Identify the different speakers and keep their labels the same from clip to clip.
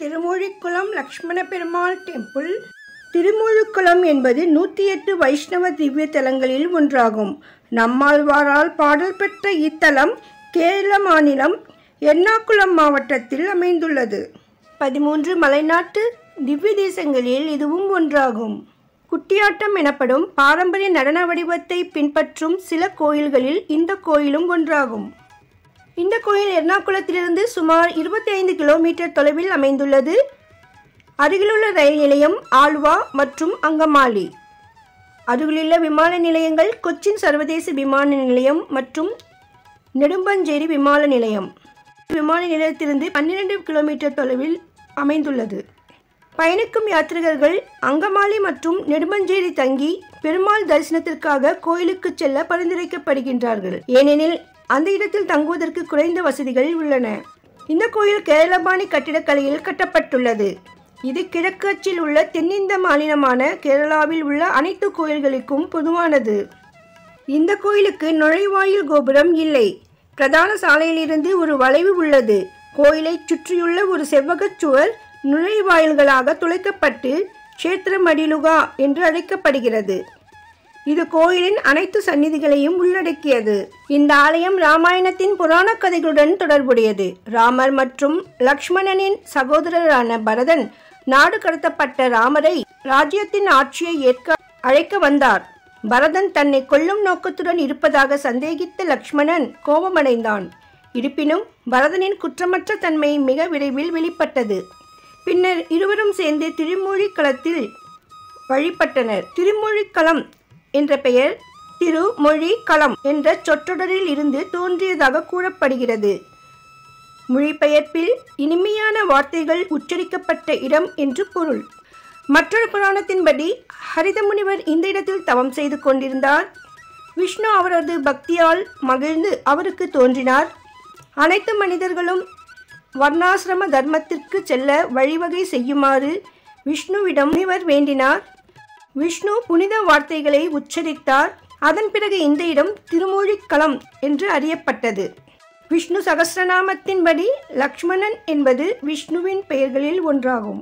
Speaker 1: திருமூழிக்குளம் Lakshmana Perumal temple. திருமூழிக்குளம் என்பது 108 வைஷ்ணவ திவ்ய தலங்களில் ஒன்றாகும். நம்மாழ்வாரால் பாடல் பெற்ற இத்தலம் கேரள மாநிலம் எர்ணாகுளம் மாவட்டத்தில் அமைந்துள்ளது. 13 மலைநாட்டு திவ்ய தேசங்களில் இதுவும் ஒன்றாகும். குட்டியாட்டம் எனப்படும் பாரம்பரிய நடன வடிவத்தை பின்பற்றும் சில கோயில்களில் இந்த கோயிலும் ஒன்றாகும். இந்த கோயில் எர்ணாகுளத்திலிருந்து சுமார் 25 கிலோமீட்டர் தொலைவில் அமைந்துள்ளது. அருகிலுள்ள ரயில் நிலையம் ஆல்வா மற்றும் அங்கமாலி. அருகிலுள்ள விமான நிலையங்கள் கொச்சின் சர்வதேச விமான நிலையம் மற்றும் நெடும்பஞ்சேரி விமான நிலையம். விமான நிலையத்திலிருந்து 12 கிலோமீட்டர் தொலைவில் அமைந்துள்ளது. பயணிக்கும் யாத்ரீகர்கள் அங்கமாலி மற்றும் நெடும்பஞ்சேரி தங்கி பெருமாள் தரிசனத்திற்காக கோயிலுக்கு செல்ல பரிந்துரைக்கப்படுகின்றார்கள். ஏனெனில் அந்த இடத்தில் தங்குவதற்கு குறைந்த வசதிகள் உள்ளன. இந்த கோயில் கேரளபாணி கட்டிடக்கலையில் கட்டப்பட்டுள்ளது. இது கிழக்கு அச்சில் உள்ள தென்னிந்திய மாநிலமான கேரளாவில் உள்ள அனைத்து கோயில்களுக்கும் பொதுவானது. இந்த கோயிலுக்கு நுழைவாயில் கோபுரம் இல்லை. பிரதான சாலையிலிருந்து ஒரு வளைவு உள்ளது. கோயிலை சுற்றியுள்ள ஒரு செவ்வகச் சுவர் நுழைவாயில்களாக துளைக்கப்பட்டு க்ஷேத்திரமடிலுகா என்று அழைக்கப்படுகிறது. இது கோயிலின் அனைத்து சந்நிதிகளையும் உள்ளடக்கியது. இந்த ஆலயம் ராமாயணத்தின் புராண கதைகளுடன் தொடர்புடையது. ராமர் மற்றும் லக்ஷ்மணனின் சகோதரரான பரதன் நாடு கடத்தப்பட்ட ராமரை ராஜ்யத்தின் ஆட்சியை ஏற்க அழைக்க வந்தார். பரதன் தன்னை கொல்லும் நோக்கத்துடன் இருப்பதாக சந்தேகித்த லக்ஷ்மணன் கோபமடைந்தான். இருப்பினும் பரதனின் குற்றமற்ற தன்மை மிக விரைவில் வெளிப்பட்டது. பின்னர் இருவரும் சேர்ந்து திருமூழிக்களத்தில் வழிபட்டனர். திருமூழிக்களம் என்ற பெயர் திருமொழிக்களம் என்ற சொற்றொடரில் இருந்து தோன்றியதாக கூறப்படுகிறது. மொழிபெயர்ப்பில் இனிமையான வார்த்தைகள் உச்சரிக்கப்பட்ட இடம் என்று பொருள். மற்றொரு புராணத்தின்படி ஹரித முனிவர் இந்த இடத்தில் தவம் செய்து கொண்டிருந்தார். விஷ்ணு அவரது பக்தியால் மகிழ்ந்து அவருக்கு தோன்றினார். அனைத்து மனிதர்களும் வர்ணாசிரம தர்மத்திற்கு செல்ல வழிவகை செய்யுமாறு விஷ்ணுவிடம் முனிவர் வேண்டினார். விஷ்ணு புனித வார்த்தைகளை உச்சரித்தார். அதன் பிறகு இந்த இடம் திருமூழிக்களம் என்று அறியப்பட்டது. விஷ்ணு சகஸ்ரநாமத்தின்படி லக்ஷ்மணன் என்பது விஷ்ணுவின் பெயர்களில் ஒன்றாகும்.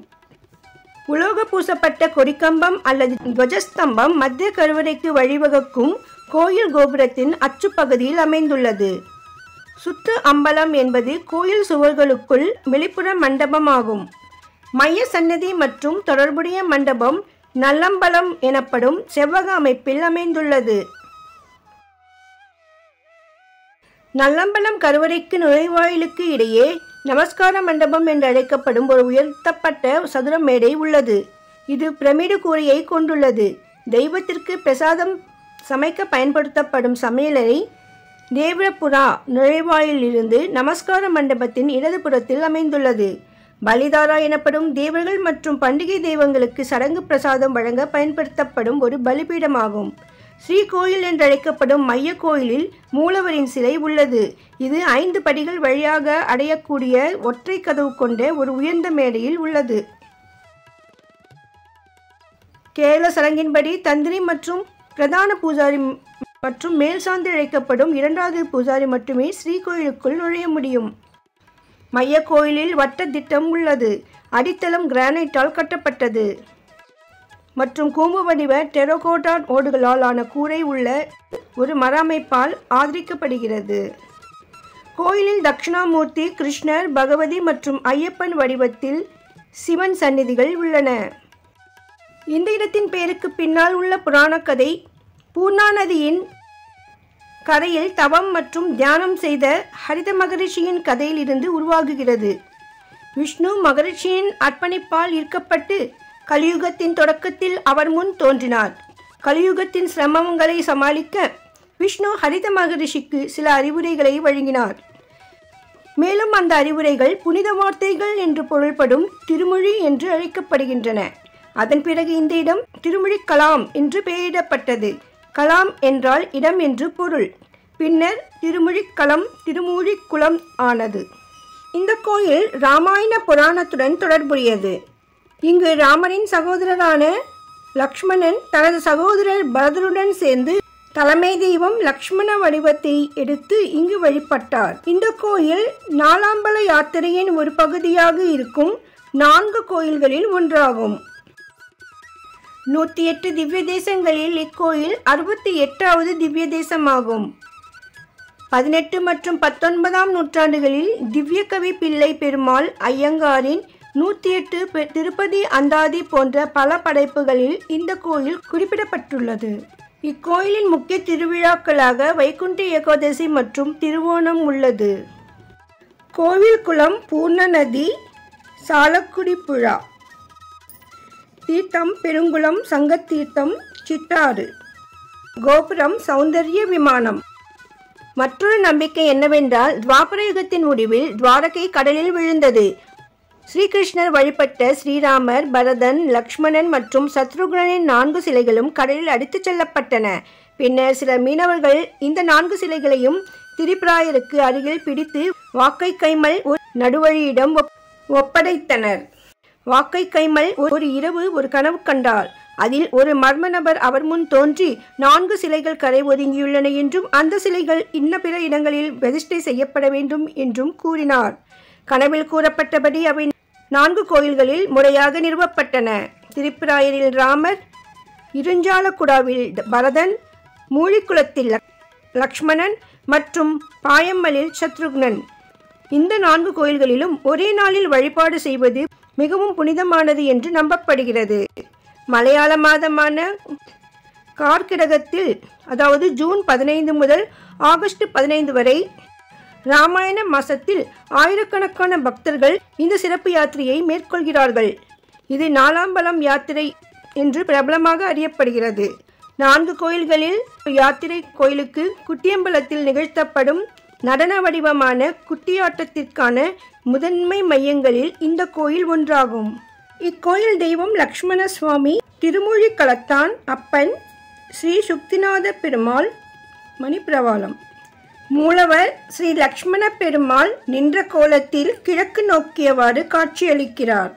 Speaker 1: உலோக பூசப்பட்ட கொடிக்கம்பம் அல்லது துவஜஸ்தம்பம் மத்திய கருவறைக்கு வழிவகுக்கும் கோயில் கோபுரத்தின் அச்சுப்பகுதியில் அமைந்துள்ளது. சுத்து அம்பலம் என்பது கோயில் சுவர்களுக்குள் வெளிப்புற மண்டபமாகும். மைய சன்னதி மற்றும் தொடர்புடைய மண்டபம் நல்லம்பலம் எனப்படும் செவ்வக அமைப்பில் அமைந்துள்ளது. நல்லம்பலம் கருவறைக்கு நுழைவாயிலுக்கு இடையே நமஸ்கார மண்டபம் என்று அழைக்கப்படும் ஒரு உயர்த்தப்பட்ட சதுர மேடை உள்ளது. இது பிரமிடு கூரையை கொண்டுள்ளது. தெய்வத்திற்கு பிரசாதம் சமைக்க பயன்படுத்தப்படும் சமையலறை தேவரபுரா நுழைவாயிலிருந்து நமஸ்கார மண்டபத்தின் இடதுபுறத்தில் அமைந்துள்ளது. பலிதாரா எனப்படும் தேவர்கள் மற்றும் பண்டிகை தெய்வங்களுக்கு சடங்கு பிரசாதம் வழங்க பயன்படுத்தப்படும் ஒரு பலிபீடமாகும். ஸ்ரீ கோயில் என்றழைக்கப்படும் மைய கோயிலில் மூலவரின் சிலை உள்ளது. இது 5 படிகள் வழியாக அடையக்கூடிய ஒற்றை கதவு கொண்ட ஒரு உயர்ந்த மேடையில் உள்ளது. கேரள சடங்கின்படி தந்திரி மற்றும் பிரதான பூஜாரி மற்றும் மேல் சார்ந்து அழைக்கப்படும் 2வது பூஜாரி மட்டுமே ஸ்ரீ கோயிலுக்குள் நுழைய முடியும். மைய கோயிலில் வட்ட திட்டம் உள்ளது. அடித்தளம் கிரானைட்டால் கட்டப்பட்டது மற்றும் கூம்பு வடிவ டெரகோட்டா ஓடுகளால் ஆன கூரை உள்ள ஒரு மர அமைப்பால் ஆதரிக்கப்படுகிறது. கோயிலில் தட்சிணாமூர்த்தி, கிருஷ்ணர், பகவதி மற்றும் ஐயப்பன் வடிவத்தில் சிவன் சந்நிதிகள் உள்ளன. இந்த இடத்தின் பெயருக்கு பின்னால் உள்ள புராண கதை பூர்ணா நதியின் கரையில் தவம் மற்றும் தியானம் செய்த ஹரித மகரிஷியின் கதையில் இருந்து உருவாகுகிறது. விஷ்ணு மகரிஷியின் அர்ப்பணிப்பால் ஈர்க்கப்பட்டு கலியுகத்தின் தொடக்கத்தில் அவர் முன் தோன்றினார். கலியுகத்தின் சிரமங்களை சமாளிக்க விஷ்ணு ஹரித மகரிஷிக்கு சில அறிவுரைகளை வழங்கினார். மேலும் அந்த அறிவுரைகள் புனித வார்த்தைகள் என்று பொருள்படும் திருமொழி என்று அழைக்கப்படுகின்றன. அதன் பிறகு இந்த இடம் திருமொழிக்களம் என்று பெயரிடப்பட்டது. கலாம் என்றால் இடம் என்று பொருள். பின்னர் திருமொழிக்களம் திருமூழிக்குளம் ஆனது. இந்த கோயில் ராமாயண புராணத்துடன் தொடர்புடையது. இங்கு ராமரின் சகோதரரான லக்ஷ்மணன் தனது சகோதரர் பரதனுடன் சேர்ந்து தலைமை தெய்வம் லக்ஷ்மண வடிவத்தை எடுத்து இங்கு வழிபட்டார். இந்த கோயில் நாலாம்பல யாத்திரையின் ஒரு பகுதியாக இருக்கும் 4 கோயில்களில் ஒன்றாகும். 108 திவ்ய தேசங்களில் இக்கோயில் 68வது திவ்ய தேசமாகும். 18 மற்றும் 19ஆம் நூற்றாண்டுகளில் திவ்யகவி பிள்ளை பெருமாள் ஐயங்காரின் 108 திருப்பதி அந்தாதி போன்ற பல படைப்புகளில் இந்த கோயில் குறிப்பிடப்பட்டுள்ளது. இக்கோயிலின் முக்கிய திருவிழாக்களாக வைகுண்ட ஏகாதசி மற்றும் திருவோணம் உள்ளது. கோவில் குளம் பூர்ண நதி, சாலக்குடி புழா, தீர்த்தம் பெருங்குளம், சங்கத்தீர்த்தம், சிட்டாறு, கோபுரம் சௌந்தர்ய விமானம். மற்றொரு நம்பிக்கை என்னவென்றால், துவாபர யுகத்தின் முடிவில் துவாரகை கடலில் விழுந்தது. ஸ்ரீகிருஷ்ணர் வழிபட்ட ஸ்ரீராமர், பரதன், லக்ஷ்மணன் மற்றும் சத்ருகுணனின் 4 சிலைகளும் கடலில் அடித்துச் செல்லப்பட்டன. பின்னர் சில மீனவர்கள் இந்த 4 சிலைகளையும் திரிபுராயருக்கு அருகில் பிடித்து வாக்கை கைமல் நடுவழியிடம் ஒப்படைத்தனர். வாக்கை கைமல் ஒரு இரவு ஒரு கனவு கண்டாள். அதில் ஒரு மர்ம நபர் அவர் முன் தோன்றி 4 சிலைகள் கரை ஒதுங்கியுள்ளன என்றும் அந்த சிலைகள் இன்ன பிற இடங்களில் பிரதிஷ்டை செய்யப்பட வேண்டும் என்றும் கூறினார். கனவில் கூறப்பட்டபடி அவை 4 கோயில்களில் முறையாக நிறுவப்பட்டன. திரிபுராயரில் ராமர், இருஞ்சாலக்குடாவில் பரதன், மூழிக்குளத்தில் லக்ஷ்மணன் மற்றும் பாயம்மலில் சத்ருக்னன். இந்த 4 கோயில்களிலும் ஒரே நாளில் வழிபாடு செய்வது மிகவும் புனிதமானது என்று நம்பப்படுகிறது. மலையாள மாதமான கார்கிடகத்தில், அதாவது ஜூன் 15 முதல் ஆகஸ்ட் 15 வரை, ராமாயண மாசத்தில் ஆயிரக்கணக்கான பக்தர்கள் இந்த சிறப்பு யாத்திரையை மேற்கொள்கிறார்கள். இது நாலாம்பலம் யாத்திரை என்று பிரபலமாக அறியப்படுகிறது. 4 கோயில்களில் யாத்திரை கோயிலுக்கு குட்டியம்பலத்தில் நிகழ்த்தப்படும் நடன வடிவமான குட்டியாட்டத்திற்கான முதன்மை மையங்களில் இந்த கோயில் ஒன்றாகும். இக்கோயில் தெய்வம் லக்ஷ்மண சுவாமி, திருமூழிக்களத்தான் அப்பன், ஸ்ரீ சுக்திநாத பெருமாள், மணிப்பிரவாளம். மூலவர் ஸ்ரீ லக்ஷ்மண பெருமாள் நின்ற கோலத்தில் கிழக்கு நோக்கியவாறு காட்சியளிக்கிறார்.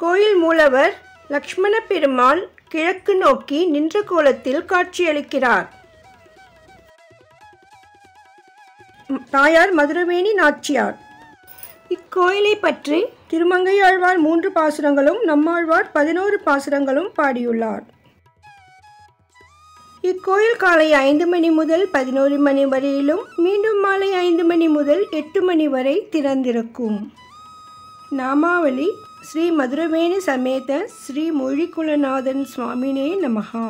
Speaker 1: கோயில் மூலவர் லக்ஷ்மண பெருமாள் கிழக்கு நோக்கி நின்ற கோலத்தில் காட்சியளிக்கிறார். தாயார் மதுரவேணி நாச்சியார். இக்கோயிலை பற்றி திருமங்கையாழ்வார் 3 பாசுரங்களும் நம்மாழ்வார் 11 பாசுரங்களும் பாடியுள்ளார். இக்கோயில் காலை 5 மணி முதல் 11 மணி வரையிலும் மீண்டும் மாலை 5 மணி முதல் 8 மணி வரை திறந்திருக்கும். நாமாவளி: ஸ்ரீ மதுரவேணி சமேத ஸ்ரீ மூழிக்குளநாதன் சுவாமினே நமஹா.